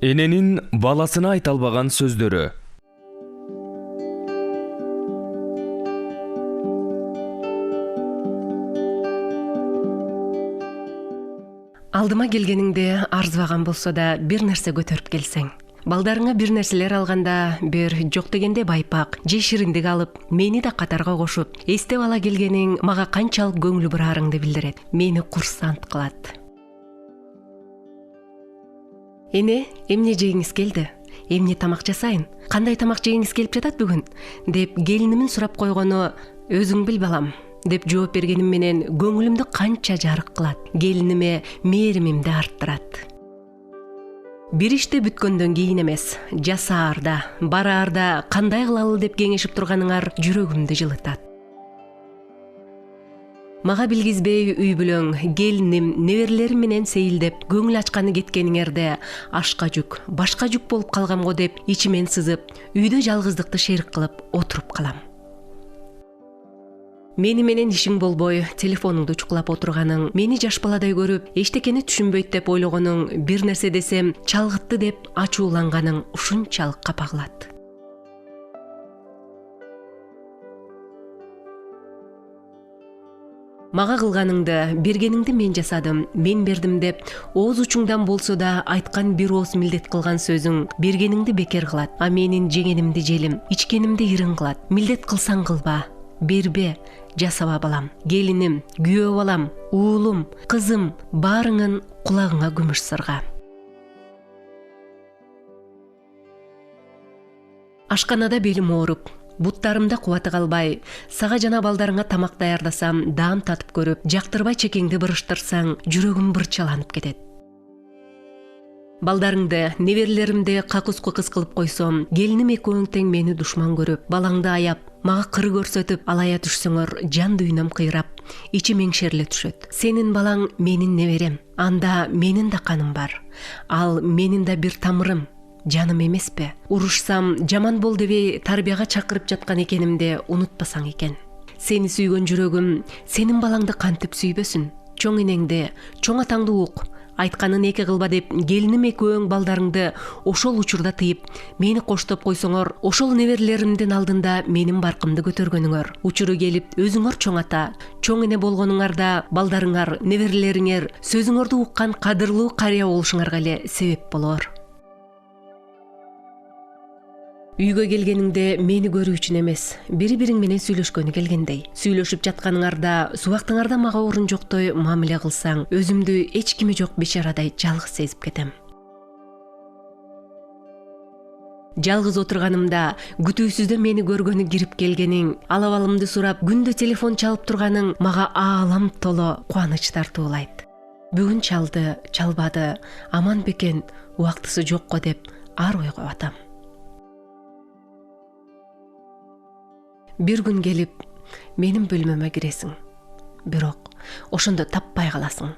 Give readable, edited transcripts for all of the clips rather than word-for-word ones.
Эненин баласына айта албаган сөздөрү. Алдыма келгениңде арзыбаган болсо да бир нерсе көтөрүп келсең. Балдарыңа бир нерселер алганда бир жок дегенде байпак же шириндик алып, мени да катарга кошуп, эстеп ала келгениң мага канчалык көңүлү бураарыңды билдирет. Мени курсант кылат. Эне, эмне жегиңиз келди? Эмне тамак жасайын? Кандай тамак жегиңиз келип жатат бүгүн? Деп келинимин сурап койгону өзүң бил балам, деп жооп бергеним менен көңүлүмдү канча жарык кылат. Келиниме мээримимди арттырат. Бир иште бүткөндөн кийин эмес, жасаарда, бараарда кандай кылалы деп кеңешип турганыңар жүрөгүмдү жылытат. Мага билгизбей үй бүлөң, келиним, неберелерим менен сейилдеп, көңүл ачканы кеткениңерде ашка жүк, башка жүк болуп калгам го деп ичимен сызып, үйдө жалгыздыкты шерик кылып отуруп калам. Мени менен ишиң болбой, телефонуңду чукулап отурганың, мени жаш баладай көрүп, эчтекени түшүнбөйт деп ойлогонуң, бир нерсе десем чалгытты деп ачууланганың ушунчалык капа кылат. Мага кылганыңды, бергениңди мен жасадым, мен бердим деп, ооз учуңдан болсо да айткан бир ооз милдет кылган сөзүң бергениңди бекер кылат, а менин жегенимди желим, ичкенимди ирин кылат. Милдет кылсаң кылба, бербе, жасаба балам. Келиним, күйөө балам, уулум, кызым, баарыңын кулагыңа күмүш сырга. Ашканада белим ооруп, буттарымда кубаты калбай, сага жана балдарыңа тамак даярдасам, даам татып көрүп, жактырбай чекеңди бырыштырсаң, жүрөгүм бырчаланып кетет. Балдарыңды, неберелеримди какус-кукус кылып койсом, келиним экөөң тең мени душман көрүп, балаңды аяп, мага кыры көрсөтүп, алая түшсөңөр, жан дүйнөм кыйрап, ичим эңшериле түшөт. Сенин балаң менин неберем, анда менин да каным бар. Ал менин да бир тамырым, жаным эмеспи? Урушсам, жаман бол дебей тарбияга чакырып жаткан экенимди унутпасаң экен. Сени сүйгөн жүрөгүм сенин балаңды кантип сүйбөсүн? Чоң энеңди, чоң атаңды ук. Айтканын эки кылба деп, келиним экөөң балдарыңды ошол учурда тыйып, мени коштоп койсоңор, ошол неберелеримдин алдында менин баркымды көтөргөнүңөр. Учуру келип, өзүңөр чоң ата, чоң эне болгонуңарда балдарыңар, неберелериңер сөзүңөрдү уккан кадырлуу карыя болушуңарга эле себеп болоор. Үйгө келгениңде мени көрүү үчүн эмес, бири-бириң менен сүйлөшкөнү келгендей. Сүйлөшүп жатканыңарда, субактыңарда мага орун жоктой мамиле кылсаң, өзүмдү эч кими жок бечарадай жалгыз сезип кетем. Жалгыз отурганымда, күтүүсүздө мени көргөнү кирип келгениң, алабалымды сурап, күндө телефон чалып турганың мага аалам толо кубаныч тартуулайт. Бүгүн чалды, чалбады, аман бекен, убактысы жокко деп ар ойго батам. Бир күн келип, менин бөлмөмө киресиң. Бирок, ошондо таппай каласың.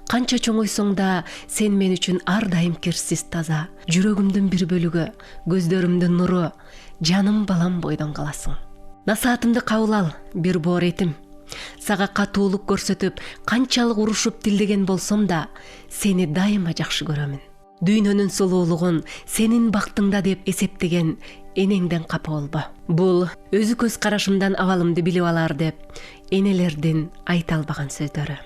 Канча чоңойсоң да, сен мен үчүн ар дайым кирсиз таза, жүрөгүмдүн бир бөлүгү, көздөрүмдүн нуру, жаным балам бойдон каласың. Насаатымды кабыл ал, бир боор этим. Сага катуулук көрсөтүп, канчалык урушуп тилдеген болсом да, сени дайыма жакшы көрөмүн. Дүйнөнүн сулуулугун сенин бактыңда деп эсептеген энеңден капа болбо. Бул өзү көз карашымдан абалымды билип алар деп энелердин айта албаган сөздөрү.